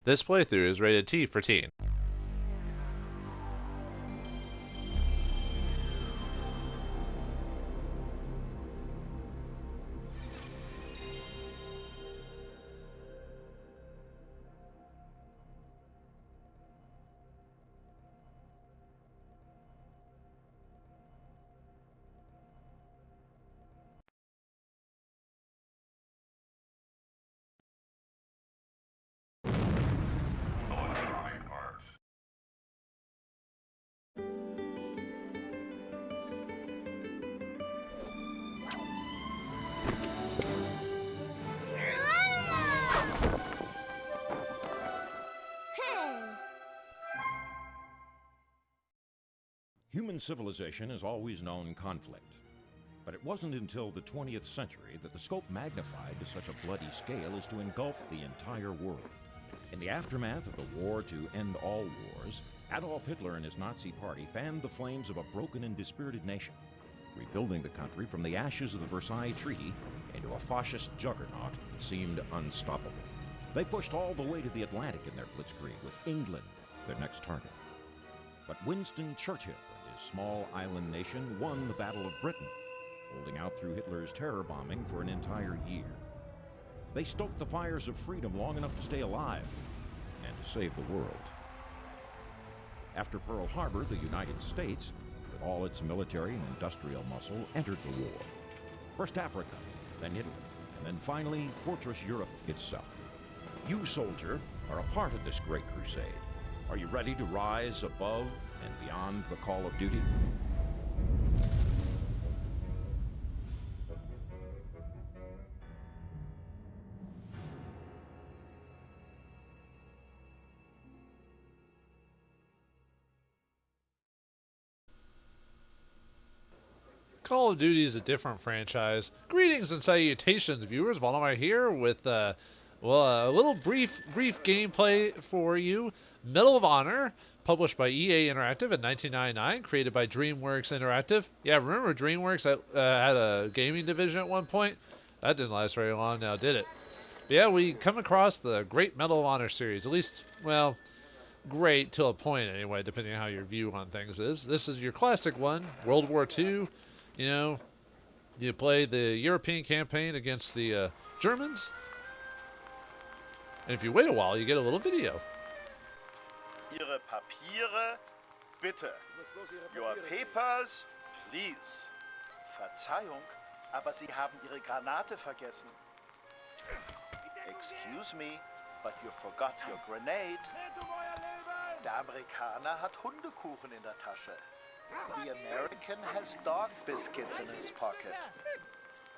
This playthrough is rated T for teen. Human civilization has always known conflict. But it wasn't until the 20th century that the scope magnified to such a bloody scale as to engulf the entire world. In the aftermath of the war to end all wars, Adolf Hitler and his Nazi party fanned the flames of a broken and dispirited nation, rebuilding the country from the ashes of the Versailles Treaty into a fascist juggernaut that seemed unstoppable. They pushed all the way to the Atlantic in their blitzkrieg, with England their next target. But Winston Churchill and his small island nation won the Battle of Britain, holding out through Hitler's terror bombing for an entire year. They stoked the fires of freedom long enough to stay alive and to save the world. After Pearl Harbor, the United States, with all its military and industrial muscle, entered the war. First Africa, then Italy, and then finally Fortress Europe itself. You, soldier, are a part of this great crusade. Are you ready to rise above and beyond the call of duty? Call of Duty is a different franchise. Greetings and salutations, viewers. Vauldemare here with a little brief gameplay for you. Medal of Honor, published by EA Interactive in 1999, created by DreamWorks Interactive. Yeah, remember DreamWorks had a gaming division at one point? That didn't last very long now, did it? But yeah, we come across the great Medal of Honor series. At least, well, great till a point anyway, depending on how your view on things is. This is your classic one, World War II. You know, you play the European campaign against the Germans. And if you wait a while, you get a little video. Ihre Papiere, bitte. Your papers, please. Verzeihung, aber Sie haben Ihre Granate vergessen. Excuse me, but you forgot your grenade. Der Amerikaner hat Hundekuchen in der Tasche. The American has dog biscuits in his pocket.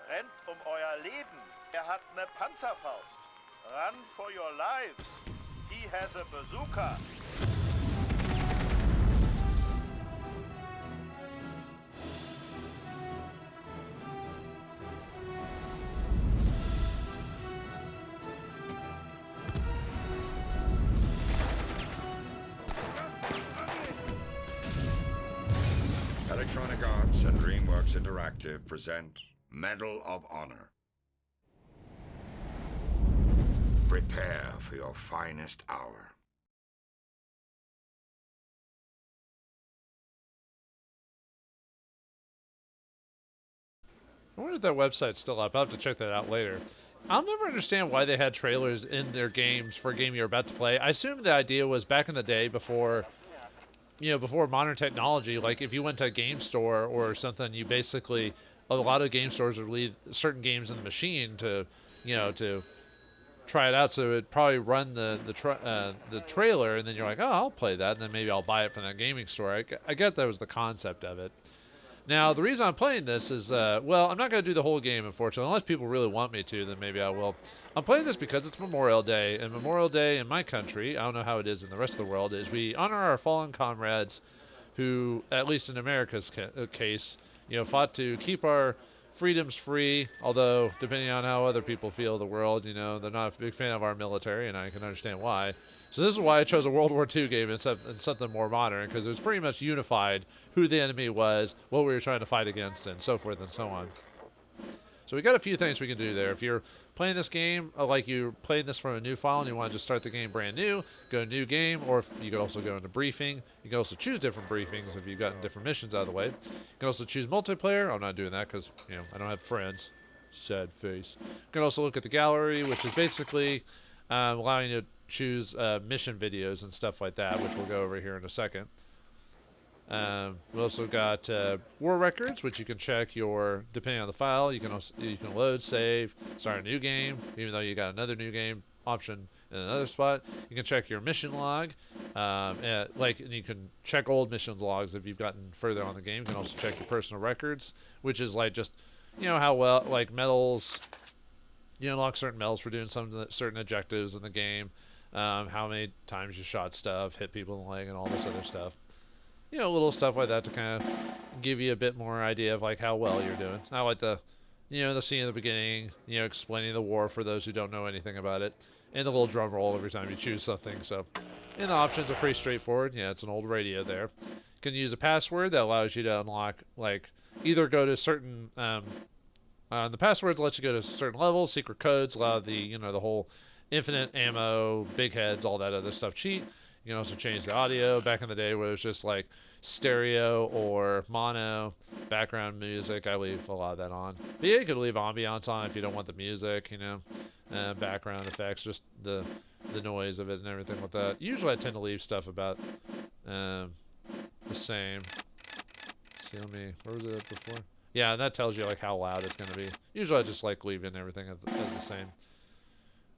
Rennt euer Leben. Hat ne Panzerfaust. Run for your lives. He has a bazooka. Electronic Arts and DreamWorks Interactive present Medal of Honor. Prepare for your finest hour. I wonder if that website's still up. I'll have to check that out later. I'll never understand why they had trailers in their games for a game you're about to play. I assume the idea was back in the day before modern technology, like if you went to a game store or something, you basically, a lot of game stores would leave certain games in the machine to try it out. So it'd probably run the trailer, and then you're like, oh, I'll play that, and then maybe I'll buy it from that gaming store. I get that was the concept of it. Now, the reason I'm playing this is, well, I'm not going to do the whole game, unfortunately. Unless people really want me to, then maybe I will. I'm playing this because it's Memorial Day, and Memorial Day in my country, I don't know how it is in the rest of the world, is we honor our fallen comrades who, at least in America's case, fought to keep our freedoms free, although, depending on how other people feel the world, they're not a big fan of our military, and I can understand why. So this is why I chose a World War II game instead of something more modern, because it was pretty much unified who the enemy was, what we were trying to fight against, and so forth and so on. So we got a few things we can do there. If you're playing this game, like you're playing this from a new file and you want to just start the game brand new, go to new game, or if you could also go into briefing. You can also choose different briefings if you've gotten different missions out of the way. You can also choose multiplayer. I'm not doing that because, you know, I don't have friends. Sad face. You can also look at the gallery, which is basically allowing you to choose mission videos and stuff like that, which we'll go over here in a second. We also got war records, which you can check your, depending on the file. You can also, you can load, save, start a new game, even though you got another new game option in another spot. You can check your mission log, and you can check old missions logs if you've gotten further on the game. You can also check your personal records, which is like just, you know, how well, like medals, you unlock certain medals for doing some certain objectives in the game, how many times you shot stuff, hit people in the leg, and all this other stuff. You know, little stuff like that to kind of give you a bit more idea of like how well you're doing. I like the, you know, the scene at the beginning, you know, explaining the war for those who don't know anything about it, and the little drum roll every time you choose something. So, and the options are pretty straightforward. Yeah, it's an old radio there. You can use a password that allows you to unlock, like, either go to certain, the passwords lets you go to certain levels. Secret codes allow the, you know, the whole infinite ammo, big heads, all that other stuff cheat. You can also change the audio. Back in the day where it was just like stereo or mono, background music, I leave a lot of that on. But yeah, you could leave ambiance on if you don't want the music, you know, background effects, just the noise of it and everything like that. Usually I tend to leave stuff about the same. See, where was it before? Yeah, and that tells you like how loud it's going to be. Usually I just like leaving everything as the same.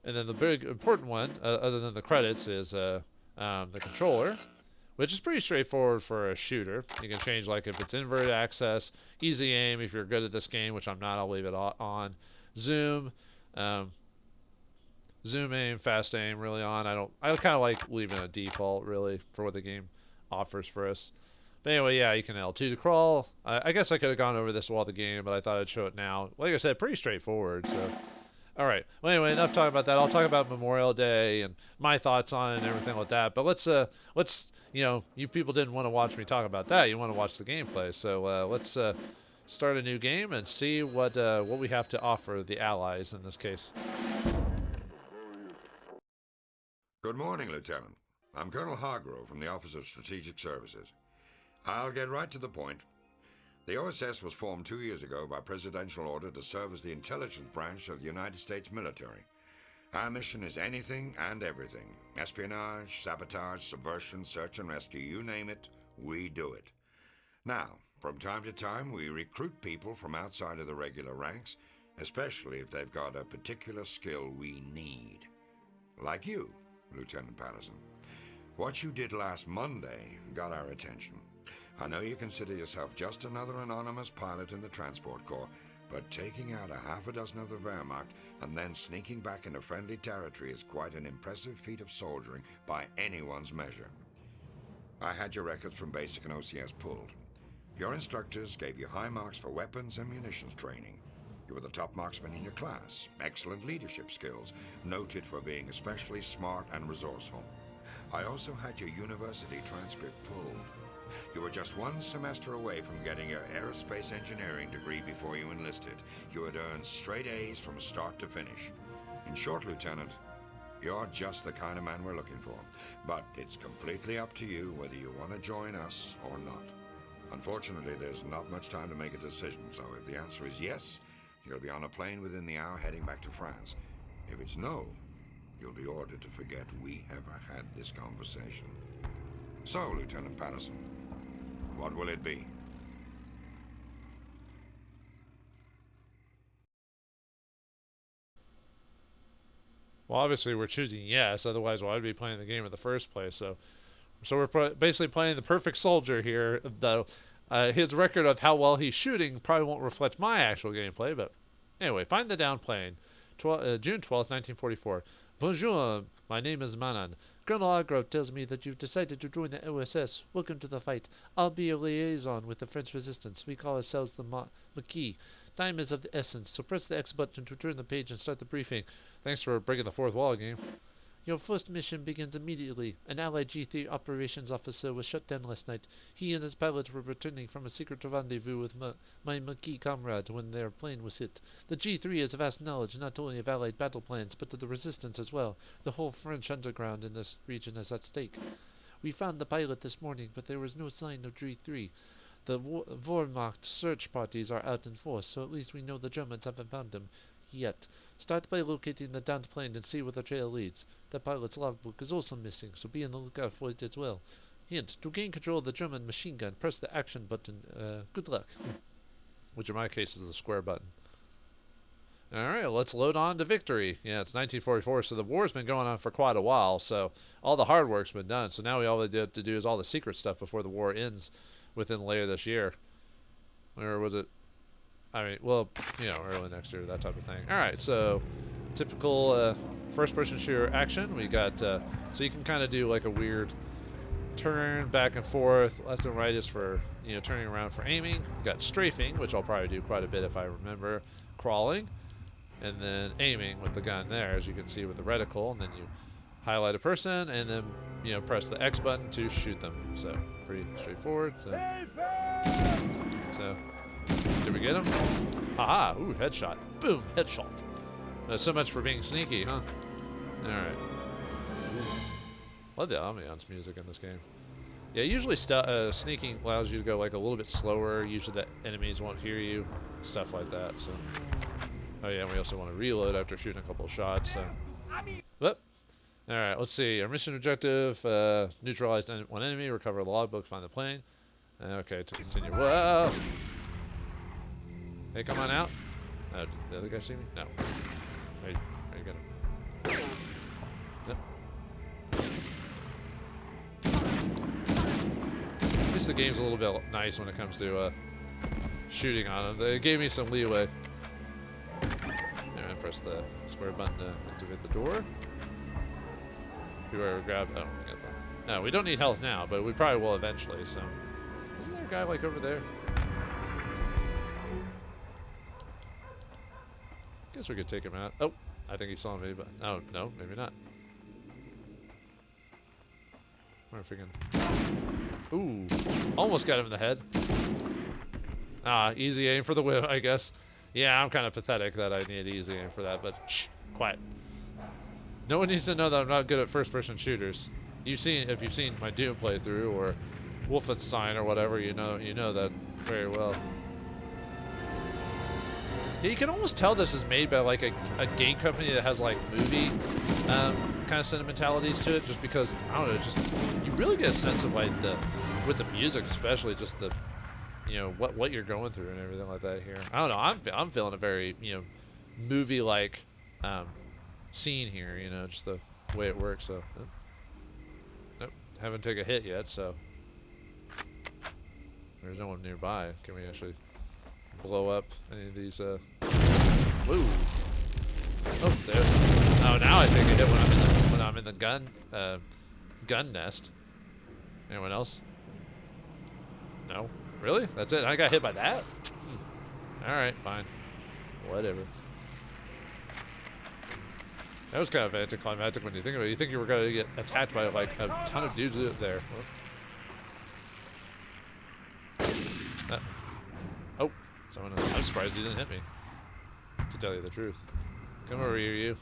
And then the big important one, other than the credits, is the controller, which is pretty straightforward for a shooter. You can change like if it's inverted access, easy aim if you're good at this game, which I'm not, I'll leave it on. Zoom, zoom aim, fast aim really on. I kind of like leaving a default really for what the game offers for us. But anyway, yeah, you can L2 to crawl. I guess I could have gone over this while the game, but I thought I'd show it now. Like I said, pretty straightforward, so. All right. Well, anyway, enough talking about that. I'll talk about Memorial Day and my thoughts on it and everything like that. But let's, you know, you people didn't want to watch me talk about that. You want to watch the gameplay. So let's start a new game and see what we have to offer the Allies in this case. Good morning, Lieutenant. I'm Colonel Hargrove from the Office of Strategic Services. I'll get right to the point. The OSS was formed 2 years ago by presidential order to serve as the intelligence branch of the United States military. Our mission is anything and everything. Espionage, sabotage, subversion, search and rescue, you name it, we do it. Now, from time to time, we recruit people from outside of the regular ranks, especially if they've got a particular skill we need. Like you, Lieutenant Patterson. What you did last Monday got our attention. I know you consider yourself just another anonymous pilot in the Transport Corps, but taking out a half a dozen of the Wehrmacht and then sneaking back into friendly territory is quite an impressive feat of soldiering by anyone's measure. I had your records from basic and OCS pulled. Your instructors gave you high marks for weapons and munitions training. You were the top marksman in your class, excellent leadership skills, noted for being especially smart and resourceful. I also had your university transcript pulled. You were just 1 semester away from getting your aerospace engineering degree before you enlisted. You had earned straight A's from start to finish. In short, Lieutenant, you're just the kind of man we're looking for. But it's completely up to you whether you want to join us or not. Unfortunately, there's not much time to make a decision, so if the answer is yes, you'll be on a plane within the hour heading back to France. If it's no, you'll be ordered to forget we ever had this conversation. So, Lieutenant Patterson, what will it be? Well, obviously we're choosing yes, otherwise why would we be playing the game in the first place? So we're basically playing the perfect soldier here, though his record of how well he's shooting probably won't reflect my actual gameplay, but anyway, find the down plane. June 12th, 1944. Bonjour, my name is Manan. Colonel Hargrove tells me that you've decided to join the OSS. Welcome to the fight. I'll be your liaison with the French resistance. We call ourselves the Maquis. Time is of the essence, so press the X button to turn the page and start the briefing. Thanks for breaking the fourth wall game. Your first mission begins immediately. An allied G3 operations officer was shot down last night. He and his pilot were returning from a secret rendezvous with my Maquis comrade when their plane was hit. The G3 has vast knowledge not only of allied battle plans, but of the resistance as well. The whole French underground in this region is at stake. We found the pilot this morning, but there was no sign of G3. The Vauldemare search parties are out in force, so at least we know the Germans haven't found him yet. Start by locating the downed plane and see where the trail leads. The pilot's logbook is also missing, so be on the lookout for it as well. Hint, to gain control of the German machine gun, press the action button. Good luck. Which in my case is the square button. Alright, let's load on to victory. Yeah, it's 1944, so the war's been going on for quite a while, so all the hard work's been done. So now all we have to do is all the secret stuff before the war ends within later this year. Or was it? I mean, well, you know, early next year, that type of thing. Alright, so typical first-person shooter action. We got, so you can kind of do like a weird turn back and forth. Left and right is for, you know, turning around for aiming. You got strafing, which I'll probably do quite a bit if I remember. Crawling. And then aiming with the gun there, as you can see with the reticle. And then you highlight a person and then, you know, press the X button to shoot them. So, pretty straightforward. So did we get him? Haha, ooh, headshot. Boom, headshot. So much for being sneaky, huh? Alright. Love the ambiance music in this game. Yeah, usually sneaking allows you to go like a little bit slower. Usually the enemies won't hear you. Stuff like that, so. Oh yeah, and we also want to reload after shooting a couple of shots, so. Whoop. Alright, let's see. Our mission objective, neutralize one enemy, recover the logbook, find the plane. Okay, to continue. Whoa! Hey, come on out. Oh, did the other guy see me? No. There you go. Nope. At least the game's a little bit nice when it comes to shooting on them. They gave me some leeway. There, press the square button to activate the door. Do I grab? Oh, we got that. No, we don't need health now, but we probably will eventually. So, isn't there a guy like over there? Guess we could take him out. Oh, I think he saw me, but oh no, maybe not. I wonder if we can. Ooh, almost got him in the head. Ah, easy aim for the win, I guess. Yeah, I'm kind of pathetic that I need easy aim for that, but shh, quiet. No one needs to know that I'm not good at first-person shooters. If you've seen my Doom playthrough or Wolfenstein or whatever, you know that very well. Yeah, you can almost tell this is made by like a game company that has like movie kind of sentimentalities to it, just because I don't know, just you really get a sense of like with the music, especially just the, you know, what you're going through and everything like that here. I don't know, I'm feeling a very, you know, movie like scene here, you know, just the way it works. So nope, haven't taken a hit yet, so there's no one nearby. Can we actually blow up any of these woo. Oh, there. Oh, now I take a hit when I'm in the gun nest. Anyone else? No? Really? That's it? I got hit by that? Alright, fine. Whatever. That was kind of anticlimactic when you think about it. You think you were going to get attacked by like a ton of dudes there. Oh, someone else. I'm surprised he didn't hit me, to tell you the truth. Come over here, you.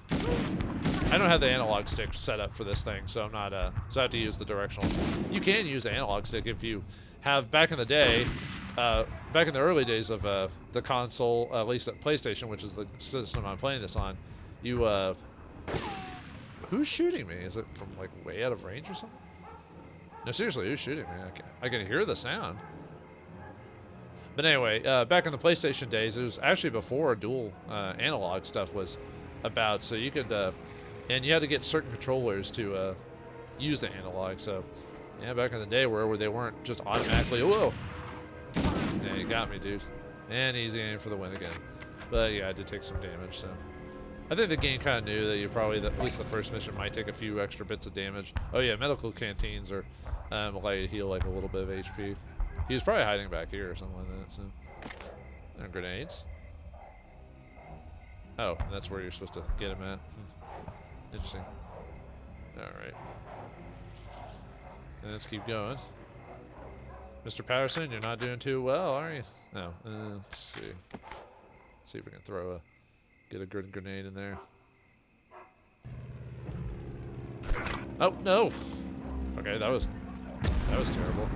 I don't have the analog stick set up for this thing, so I'm not, so I have to use the directional. You can use the analog stick if you have, back in the day, back in the early days of the console, at least at PlayStation, which is the system I'm playing this on, you, who's shooting me? Is it from, like, way out of range or something? No, seriously, who's shooting me? I can hear the sound. But anyway, back in the PlayStation days, it was actually before dual analog stuff was about, so you could, and you had to get certain controllers to use the analog, so, yeah, back in the day where they weren't just automatically, whoa! Yeah, you got me, dude. And easy aim for the win again. But yeah, I did take some damage, so. I think the game kind of knew that you probably, at least the first mission, might take a few extra bits of damage. Oh yeah, medical canteens are allow you to heal like a little bit of HP. He was probably hiding back here or something like that, so. And grenades. Oh, that's where you're supposed to get him at. Interesting. Alright. Let's keep going. Mr. Patterson, you're not doing too well, are you? No. Let's see. See if we can get a good grenade in there. Oh, no! Okay, that was terrible.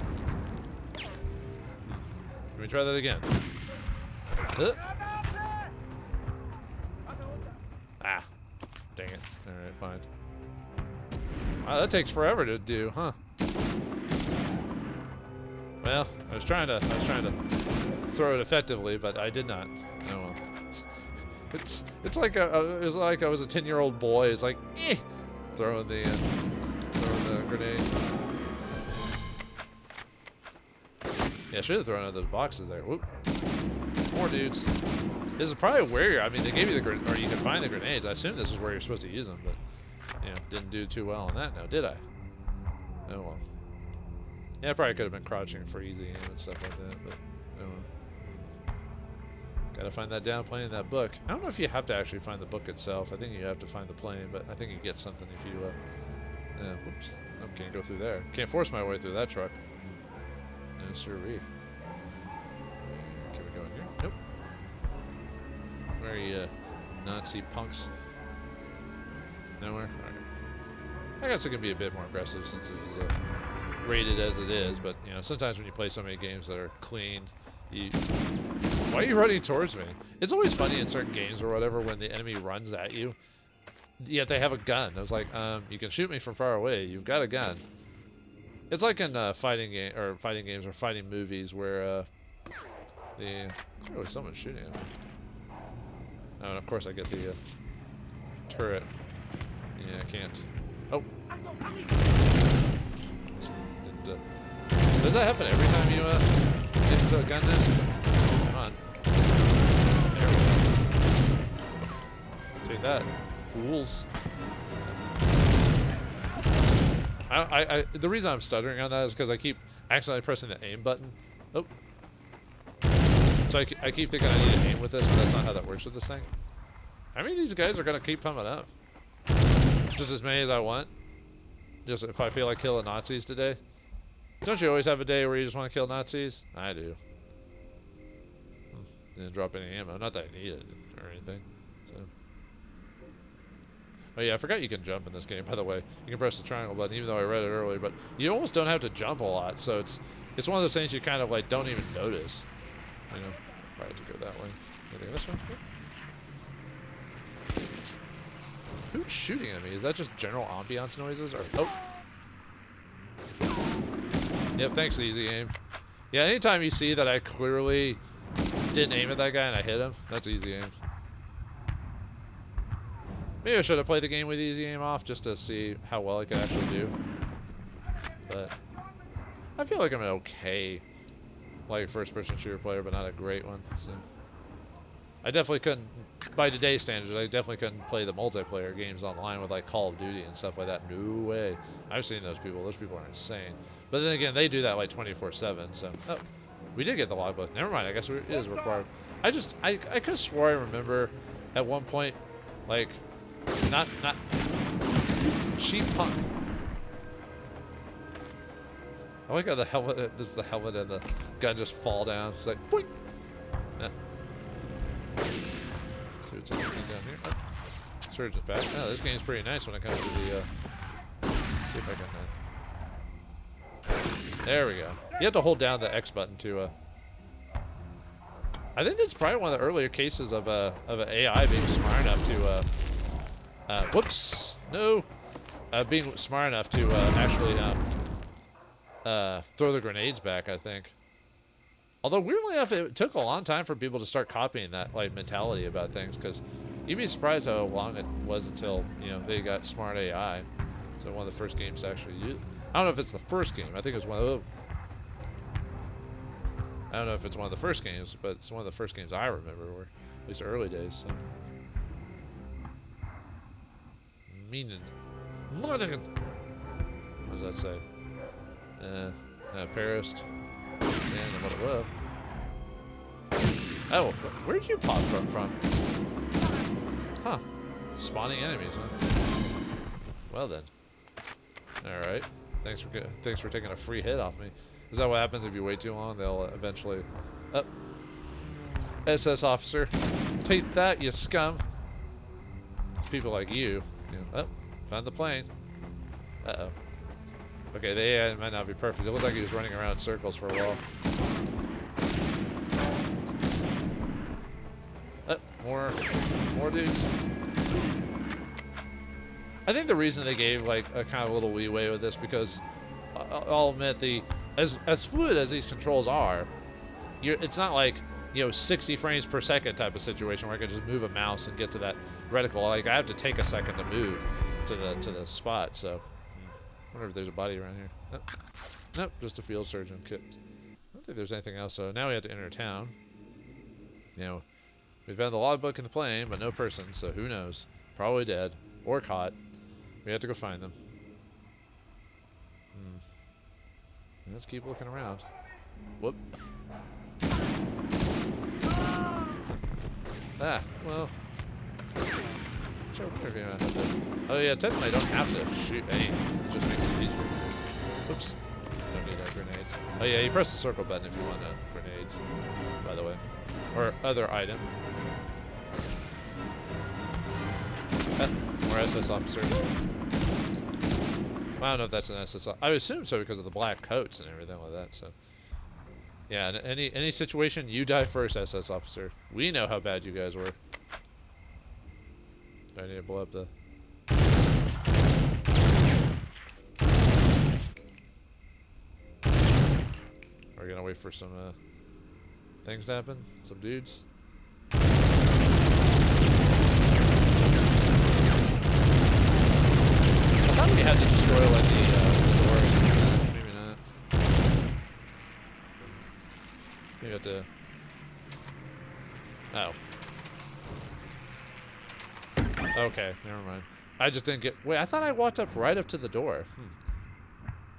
Let me try that again. Ah. Dang it. Alright, fine. Wow, that takes forever to do, huh? Well, I was trying to throw it effectively, but I did not. Oh well. It's like it was like I was a 10-year-old boy. It's like, throwing the grenade. Yeah, I should have thrown out those boxes there. Whoop. More dudes. This is probably where I mean, they gave you the or you can find the grenades. I assume this is where you're supposed to use them, but didn't do too well on that now, did I? Oh well. Yeah, I probably could have been crouching for easy aim and stuff like that, but oh well. Gotta find that down plane in that book. I don't know if you have to actually find the book itself. I think you have to find the plane, but I think you get something if you whoops. I can't go through there. Can't force my way through that truck. No sirree. Can we go in here? Nope. Where are you, Nazi punks? Nowhere? Okay. I guess it can be a bit more aggressive since this is rated as it is, but sometimes when you play so many games that are clean, why are you running towards me? It's always funny in certain games or whatever when the enemy runs at you, yet they have a gun. I was like, you can shoot me from far away. You've got a gun. It's like in fighting games or fighting movies where clearly someone's shooting at me. Oh, and of course I get the turret. Yeah, I can't. Oh. Does that happen every time you get into a gun nest? Come on. There we go. Take that, fools. The reason I'm stuttering on that is because I keep accidentally pressing the aim button. Oh. So I keep thinking I need to aim with this, but that's not how that works with this thing. How many of these guys are going to keep coming up? Just as many as I want? Just if I feel like killing Nazis today? Don't you always have a day where you just want to kill Nazis? I do. Didn't drop any ammo. Not that I need it or anything. So. Oh yeah, I forgot you can jump in this game, by the way. You can press the triangle button, even though I read it earlier, but you almost don't have to jump a lot, so it's one of those things you kind of like don't even notice. Probably have to go that way. Maybe this one? Who's shooting at me? Is that just general ambiance noises? Or Yep, thanks, easy aim. Yeah, anytime you see that I clearly didn't aim at that guy and I hit him, that's easy aim. Maybe I should have played the game with easy aim off just to see how well I could actually do. But I feel like I'm an okay first-person shooter player, but not a great one. So I definitely couldn't, by today's standards, I definitely couldn't play the multiplayer games online with like Call of Duty and stuff like that. No way. I've seen those people. Those people are insane. But then again, they do that like 24/7. So we did get the logbook. Never mind. I guess it is required. I could have swore I remember at one point, like, not cheap punk. I like how the helmet, the helmet and the gun just fall down. It's like, boink. Yeah. See what's anything down here. Oh. Surgeon's back. Oh, this game's pretty nice when it comes to the. See if I can. There we go. You have to hold down the X button to. I think that's probably one of the earlier cases of an AI being smart enough to. Whoops! No. Being smart enough to actually throw the grenades back, I think. Although weirdly enough, it took a long time for people to start copying that mentality about things, because you'd be surprised how long it was until they got smart AI. So one of the first games to actually use. I don't know if it's the first game. I think it was one of. I don't know if it's one of the first games, but it's one of the first games I remember, or at least early days. So. Meaning, what does that say? Paris. And what it was. Oh, where'd you pop from? Huh. Spawning enemies, huh? Well then. All right. Thanks for taking a free hit off me. Is that what happens if you wait too long? They'll eventually. Oh. SS officer, take that, you scum. It's people like you. Oh, found the plane. Uh-oh. Okay, the AI might not be perfect. It looked like he was running around in circles for a while. Oh, more dudes. I think the reason they gave like a kind of little leeway with this because I'll admit as fluid as these controls are, it's not like 60 frames per second type of situation where I can just move a mouse and get to that reticle. Like I have to take a second to move to the spot. So I wonder if there's a body around here. Nope, just a field surgeon kit. I don't think there's anything else. So now we have to enter town. We found the logbook in the plane, but no person. So who knows? Probably dead or caught. We have to go find them. Let's keep looking around. Whoop. Ah, well. Sure, whatever you want to do. Oh yeah, technically I don't have to shoot anything. It just makes it easier. Oops. Don't need grenades. Oh yeah, you press the circle button if you want grenades, by the way. Or other item. More SS officers. I don't know if that's an SS. I would assume so because of the black coats and everything like that. So, yeah. In any situation, you die first, SS officer. We know how bad you guys were. Do I need to blow up the? We're gonna wait for some things to happen. Some dudes. I thought we had to destroy like the doors. Maybe not. Maybe we have to. Oh. Okay, never mind. I just didn't get. Wait, I thought I walked up right up to the door.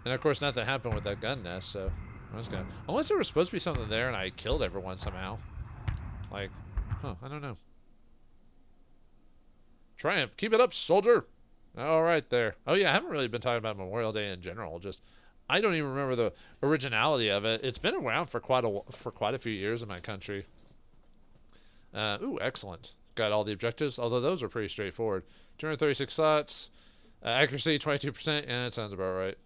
And of course, nothing happened with that gun nest. So I was gonna. Unless there was supposed to be something there, and I killed everyone somehow. Like, I don't know. Triumph, keep it up, soldier. All right, there. Oh yeah, I haven't really been talking about Memorial Day in general. Just, I don't even remember the originality of it. It's been around for quite a few years in my country. Ooh, excellent. Got all the objectives, although those are pretty straightforward. 236 shots, accuracy 22%. Yeah, that sounds about right.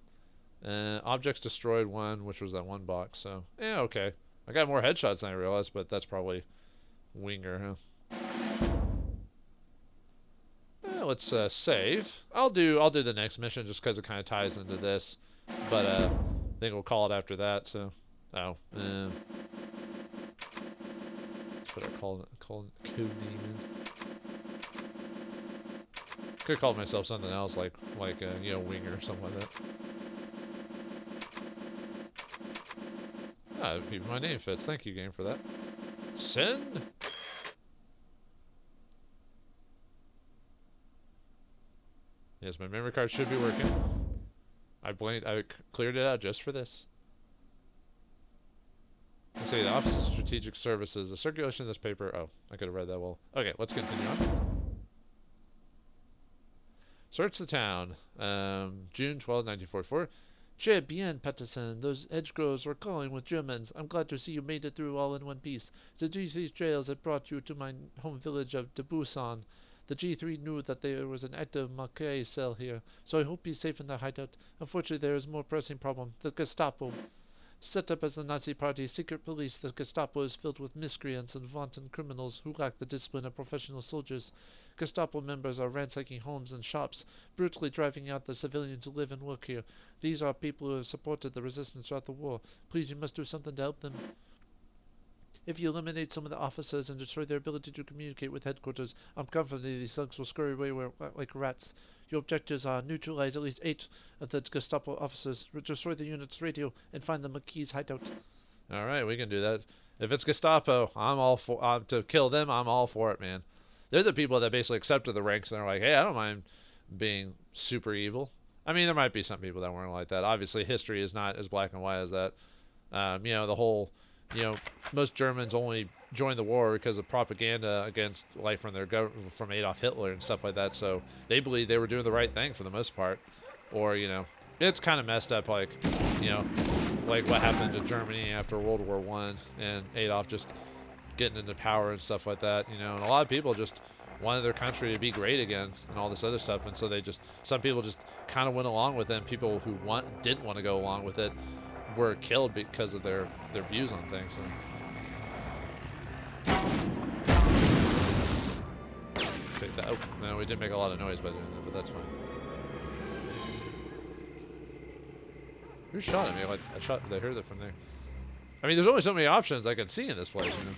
Objects destroyed 1, which was that one box. So yeah, okay. I got more headshots than I realized, but that's probably winger, huh? Let's save. I'll do the next mission just because it kind of ties into this, but I think we'll call it after that. So, let's put our code name in. Could have called myself something else like winger or something like that. Even my name fits. Thank you, game, for that. Send. Yes, my memory card should be working. I cleared it out just for this. Let's see, the Office of Strategic Services, the circulation of this paper. Oh, I could have read that well. Okay, let's continue on. Search the town. June 12, 1944. Très bien, Patterson. Those hedgerows were calling with Germans. I'm glad to see you made it through all in one piece. The G3 trails had brought you to my home village of Debusan. The G3 knew that there was an active Maquet cell here, so I hope he's safe in their hideout. Unfortunately, there is a more pressing problem. The Gestapo. Set up as the Nazi Party's secret police, the Gestapo is filled with miscreants and wanton criminals who lack the discipline of professional soldiers. Gestapo members are ransacking homes and shops, brutally driving out the civilians who live and work here. These are people who have supported the resistance throughout the war. Please, you must do something to help them. If you eliminate some of the officers and destroy their ability to communicate with headquarters, I'm confident these thugs will scurry away like rats. Your objectives are neutralize at least 8 of the Gestapo officers, destroy the unit's radio, and find the Maquis hideout. All right, we can do that. If it's Gestapo, I'm all for to kill them. I'm all for it, man. They're the people that basically accepted the ranks and they're like, hey, I don't mind being super evil. I mean, there might be some people that weren't like that. Obviously, history is not as black and white as that. The whole. Most Germans only joined the war because of propaganda against, like, from Adolf Hitler and stuff like that. So they believed they were doing the right thing for the most part, or it's kind of messed up, like, you know, like what happened to Germany after World War I and Adolf just getting into power and stuff like that, you know, and a lot of people just wanted their country to be great again and all this other stuff, and so they just, some people just kind of went along with it, and people who didn't want to go along with it were killed because of their views on things. So. Take that. Oh, no, we didn't make a lot of noise by doing that, but that's fine. Who shot at me? Like, I heard that from there. I mean, there's only so many options I can see in this place, you know.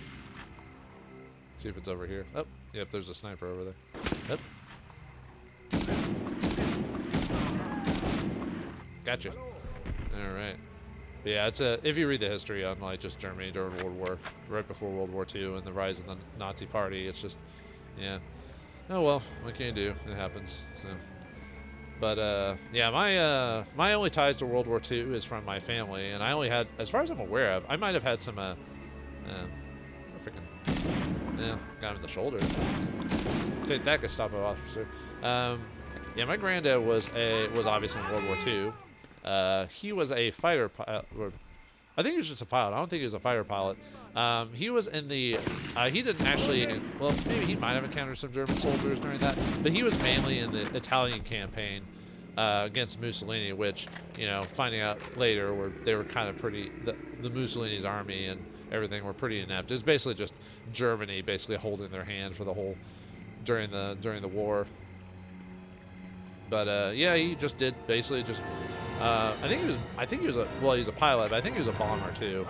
See if it's over here. Oh, yep, there's a sniper over there. Yep. Gotcha. All right. But yeah, it's if you read the history on like just Germany during World War, right before World War II, and the rise of the Nazi Party, it's just, yeah. Oh well, what can you do? It happens. So, but yeah, my only ties to World War II is from my family, and I only had, as far as I'm aware of, I might have had some freaking, yeah, got him in the shoulder. Take that, Gestapo officer. Yeah, my granddad was obviously in World War II. He was a fighter pilot. I think he was just a pilot. I don't think he was a fighter pilot. He was in the, he didn't actually, well, maybe he might have encountered some German soldiers during that, but he was mainly in the Italian campaign against Mussolini, which, you know, finding out later, where they were kind of pretty, the Mussolini's army and everything were pretty inept. It was basically just Germany basically holding their hand for the whole, during the war. But yeah, he just did basically just, I think he was a pilot, but I think he was a bomber too.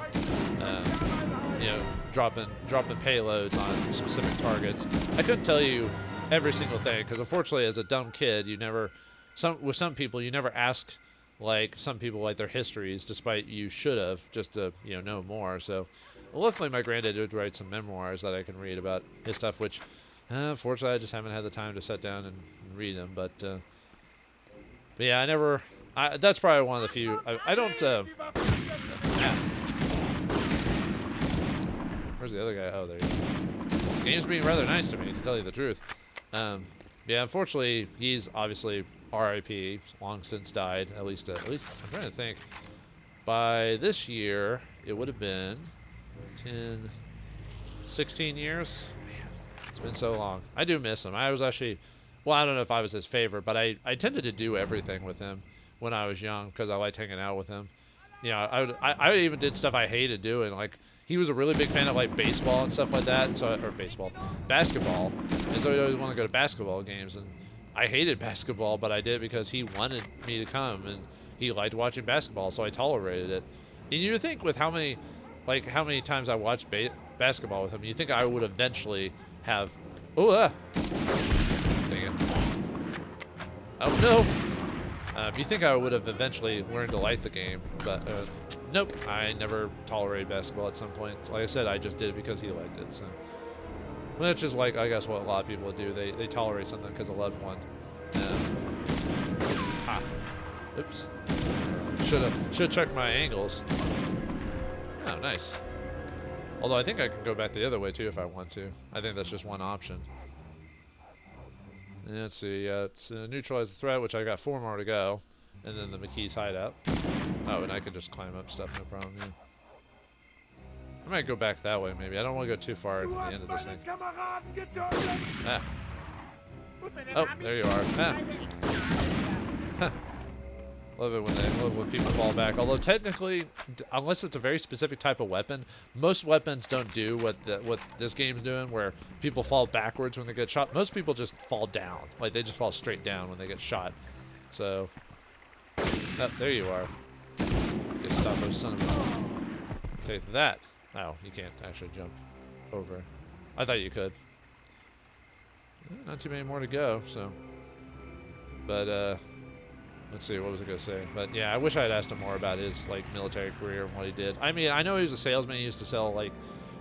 You know, dropping payloads on specific targets. I couldn't tell you every single thing because unfortunately, as a dumb kid, you never, with some people, you never ask like some people like their histories, despite you should have, just to, you know more. So luckily, my granddad did write some memoirs that I can read about his stuff, which unfortunately I just haven't had the time to sit down and read them. But yeah, that's probably one of the few. I don't. Yeah. Where's the other guy? Oh, there he is. Game's being rather nice to me, to tell you the truth. Yeah, unfortunately, he's obviously R.I.P. long since died. At least I'm trying to think. By this year, it would have been 10, 16 years. Man, it's been so long. I do miss him. I was actually, well, I don't know if I was his favorite, but I tended to do everything with him when I was young because I liked hanging out with him. You know, I even did stuff I hated doing. Like, he was a really big fan of like baseball and stuff like that. So, or basketball. And so he'd always want to go to basketball games. And I hated basketball, but I did because he wanted me to come, and he liked watching basketball, so I tolerated it. And you think with how many times I watched basketball with him, you think I would eventually have, dang it. Oh no. You think I would have eventually learned to like the game, but nope, I never tolerated basketball at some point. Like I said, I just did it because he liked it. So, well, that's just like, I guess, what a lot of people do. They tolerate something because of loved one. Oops. Should have checked my angles. Oh, nice. Although I think I can go back the other way too if I want to. I think that's just one option. And let's see, it's neutralize the threat, which I got 4 more to go, and then the McKee's hideout. Oh, and I could just climb up stuff, no problem. Yeah. I might go back that way, maybe. I don't want to go too far at the end of this thing. Ah. Oh, there you are. Ah. Love it when people fall back. Although technically, unless it's a very specific type of weapon, most weapons don't do what this game's doing, where people fall backwards when they get shot. Most people just fall down, like they just fall straight down when they get shot. So, oh, there you are. Gestapo son of a. Take that. Oh, you can't actually jump over. I thought you could. Not too many more to go. So, but let's see, what was I going to say? But yeah, I wish I had asked him more about his like military career and what he did. I mean, I know he was a salesman. He used to sell like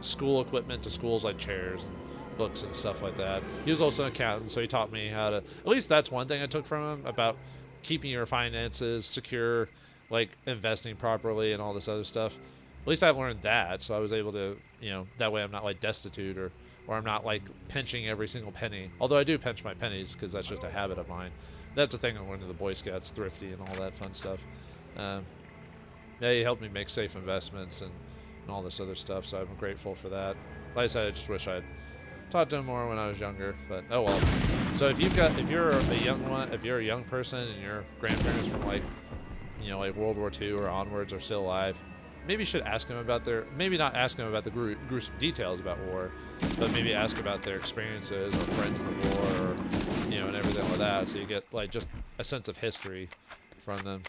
school equipment to schools, like chairs and books and stuff like that. He was also an accountant, so he taught me how to, at least that's one thing I took from him about keeping your finances secure, like investing properly and all this other stuff. At least I learned that, so I was able to, you know, that way I'm not like destitute or I'm not like pinching every single penny. Although I do pinch my pennies because that's just a habit of mine. that's the thing I learned in the Boy Scouts, thrifty and all that fun stuff. Yeah, he helped me make safe investments and all this other stuff, so I'm grateful for that. Like I said, I just wish I'd taught to him more when I was younger, but oh well. So if you're a young person and your grandparents from like, you know, like World War II or onwards are still alive, maybe you should ask them about maybe not ask them about the gruesome details about war, but maybe ask about their experiences or friends in the war, or, you know, and everything like that, so you get like just a sense of history from them,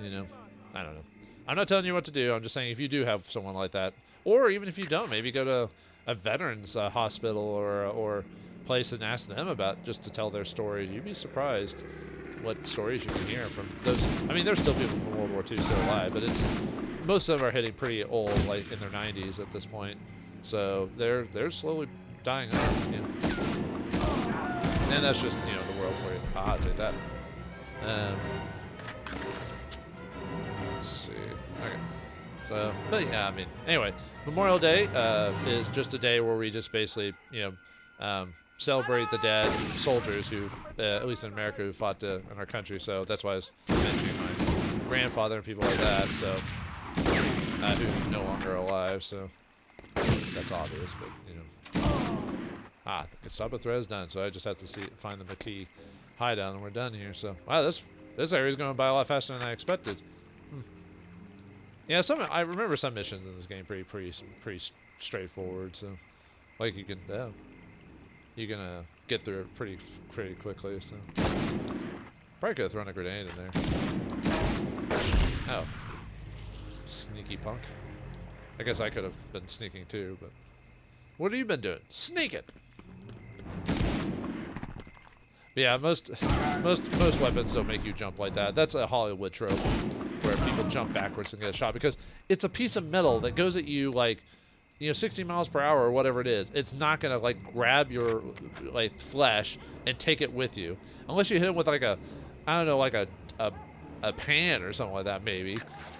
you know. I don't know. I'm not telling you what to do. I'm just saying if you do have someone like that, or even if you don't, maybe go to a veterans hospital or place and ask them about, just to tell their stories. You'd be surprised what stories you can hear from those. I mean, there's still people from World War II still alive, but most of them are hitting pretty old, like in their 90s at this point. So they're slowly dying off. You know? And that's just, you know, the world for you. I'll take that. Let's see. Okay. So, but yeah, I mean, anyway, Memorial Day is just a day where we just basically, you know, celebrate the dead soldiers who, at least in America, who fought in our country. So that's why I was mentioning my grandfather and people like that. So, who are no longer alive. So that's obvious, but you know. The stop with thread is done. So I just have to find the McKee hideout, and we're done here. So wow, this area is going by a lot faster than I expected. Yeah, I remember some missions in this game pretty straightforward. So, like you can get through it pretty quickly. So, probably could have thrown a grenade in there. Oh, sneaky punk. I guess I could have been sneaking too, but what have you been doing? Sneaking. But yeah, most weapons don't make you jump like that. That's a Hollywood trope, where people jump backwards and get shot, because it's a piece of metal that goes at you like, you know, 60 miles per hour or whatever it is. It's not gonna like grab your like flesh and take it with you, unless you hit him with like a, I don't know, like a pan or something like that maybe,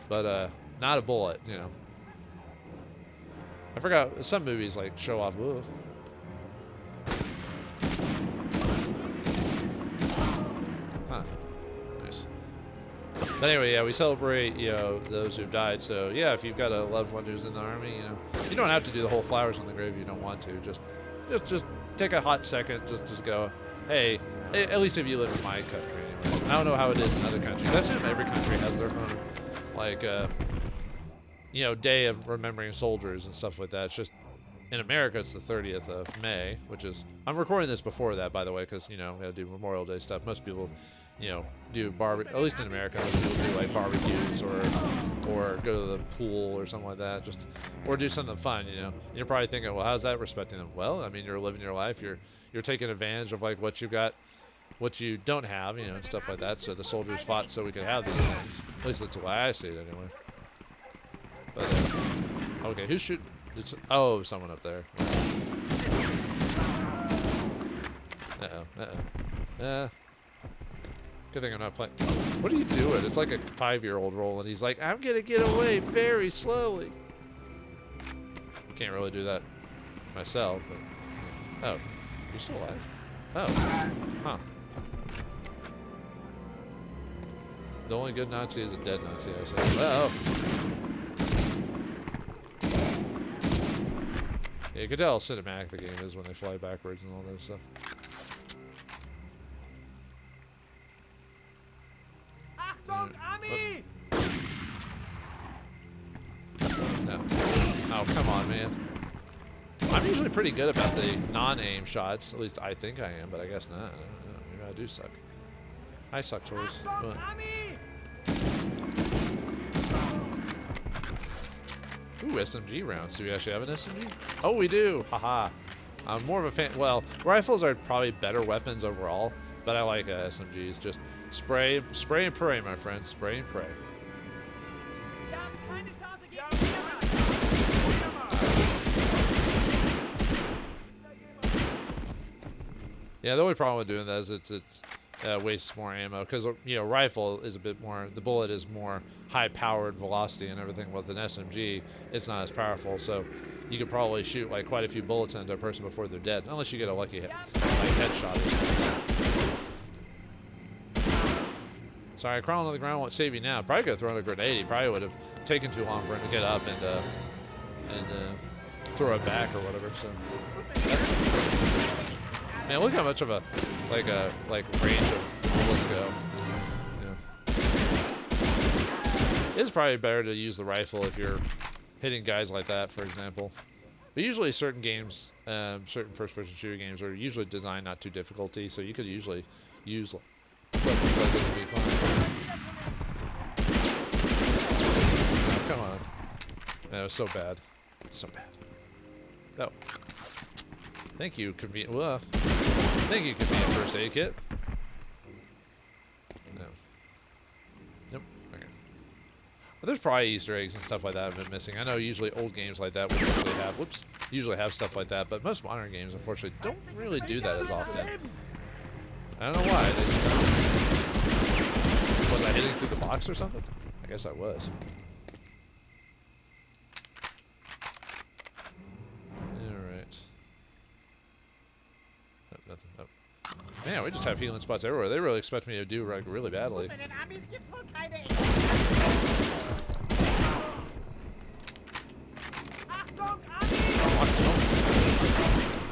but not a bullet, you know. I forgot, some movies like show off. Ooh. Huh. Nice. But anyway, yeah, we celebrate, you know, those who've died. So yeah, if you've got a loved one who's in the army, you know, you don't have to do the whole flowers on the grave if you don't want to. Just take a hot second, just go, hey, at least if you live in my country anyway. I don't know how it is in other countries. I assume every country has their own, like, you know, day of remembering soldiers and stuff like that. It's just, in America, it's the 30th of May, which is, I'm recording this before that, by the way, because, you know, we gotta do Memorial Day stuff. Most people, you know, do at least in America, most people do like barbecues or go to the pool or something like that, or do something fun, you know. You're probably thinking, well, how's that respecting them? Well, I mean, you're living your life, you're taking advantage of like what you got, what you don't have, you know, and stuff like that. So the soldiers fought so we could have these things. At least that's the way I see it anyway. But okay, who should? Oh, someone up there. Good thing I'm not playing. What are you doing? It's like a 5-year-old rolling. He's like, I'm gonna get away very slowly. Can't really do that myself, but oh, you're still alive? Oh, huh. The only good Nazi is a dead Nazi, I say. Oh. Yeah, you can tell how cinematic the game is when they fly backwards and all that stuff. Achtung, Ami! No. Oh, come on, man. I'm usually pretty good about the non-aim shots. At least I think I am, but I guess not. I don't know. Maybe I do suck. I suck toys. Ooh, SMG rounds. Do we actually have an SMG? Oh, we do. Haha. I'm more of a fan. Well, rifles are probably better weapons overall, but I like SMGs. Just spray and pray, my friends. Spray and pray. Yeah, the only problem with doing that is it wastes more ammo, because, you know, rifle is a bit more, the bullet is more high-powered velocity and everything. With an SMG, it's not as powerful, so you could probably shoot like quite a few bullets into a person before they're dead, unless you get a lucky headshot. Sorry, crawling on the ground won't save you now. Probably could have thrown a grenade. He probably would have taken too long for him to get up and throw it back or whatever. So, man, look how much of a range of bullets go. It's probably better to use the rifle if you're hitting guys like that, for example. But usually certain games, certain first-person shooter games are usually designed not too difficulty, so you could usually use weapons like this to be fine. Oh, come on. That was so bad. So bad. Oh. Thank you, convenient. Thank you, convenient first aid kit. No. Nope. Okay. Well, there's probably Easter eggs and stuff like that I've been missing. I know usually old games like that would usually have stuff like that, but most modern games, unfortunately, don't really do that as often. I don't know why. Was I hitting through the box or something? I guess I was. Alright. Nope, nothing. Nope. Man, we just have healing spots everywhere. They really expect me to do like really badly.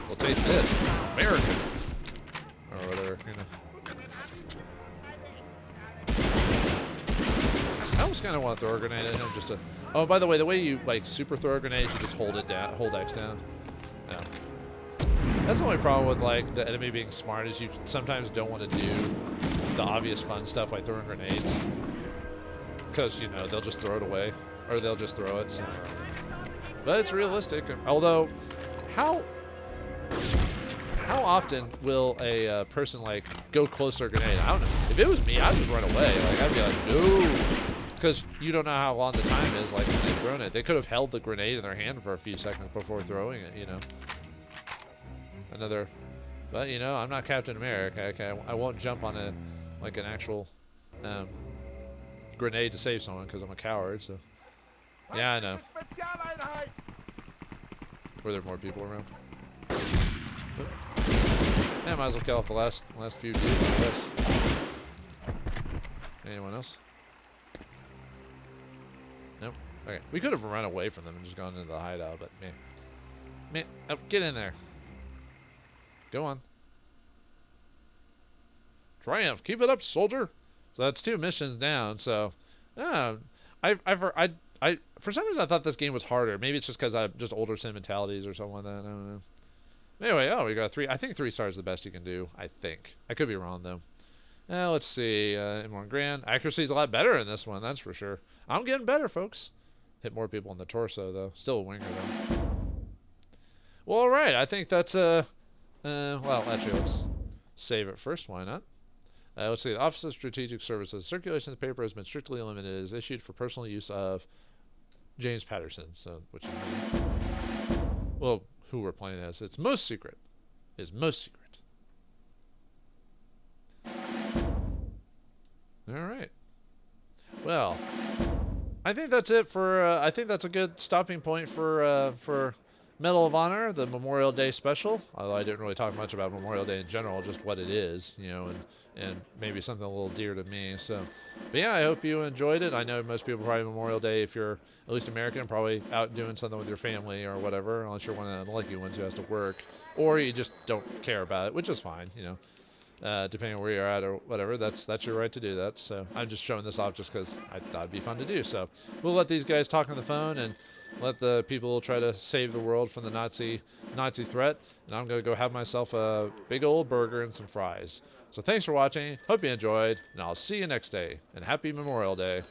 We'll take this. American. Or whatever, you know. I almost kind of want to throw a grenade at him just to... Oh, by the way, the way you, like, super throw a grenade is you just hold it down, hold X down. Yeah. That's the only problem with, like, the enemy being smart is you sometimes don't want to do the obvious fun stuff like throwing grenades. Because, you know, they'll just throw it away. Or they'll just throw it, so... But it's realistic. Although, how often will a person, like, go close to a grenade? I don't know. If it was me, I'd just run away. Like, I'd be like, no. Because you don't know how long the time is, like, when they've thrown it. They could have held the grenade in their hand for a few seconds before throwing it, you know. But, you know, I'm not Captain America. Okay? I won't jump on an actual grenade to save someone because I'm a coward, so. Yeah, I know. Were there more people around? Yeah, might as well kill off the last few dudes, I guess. Anyone else? Nope. Okay. We could have run away from them and just gone into the hideout, but man, oh, get in there. Go on. Triumph. Keep it up, soldier. So that's 2 missions down. So, for some reason I thought this game was harder. Maybe it's just because I'm just older sentimentalities or something like that. I don't know. Anyway, we got 3. I think 3 stars is the best you can do. I think. I could be wrong though. Let's see. M1 Grand. Accuracy is a lot better in this one. That's for sure. I'm getting better, folks. Hit more people in the torso though. Still a winger though. Well, all right. I think that's well, actually, let's save it first. Why not? Let's see. The Office of Strategic Services. Circulation of the paper has been strictly limited. It is issued for personal use of James Patterson. So, which is well, who we're playing as. It's most secret. Is most secret. All right. Well, I think that's it for. I think that's a good stopping point for Medal of Honor, the Memorial Day special. Although I didn't really talk much about Memorial Day in general, just what it is, you know, and maybe something a little dear to me. So, but yeah, I hope you enjoyed it. I know most people probably Memorial Day, if you're at least American, probably out doing something with your family or whatever, unless you're one of the lucky ones who has to work, or you just don't care about it, which is fine, you know. Depending on where you're at or whatever, that's your right to do that. So I'm just showing this off just because I thought it'd be fun to do. So we'll let these guys talk on the phone and let the people try to save the world from the Nazi threat. And I'm gonna go have myself a big old burger and some fries. So thanks for watching. Hope you enjoyed, and I'll see you next day. And happy Memorial Day.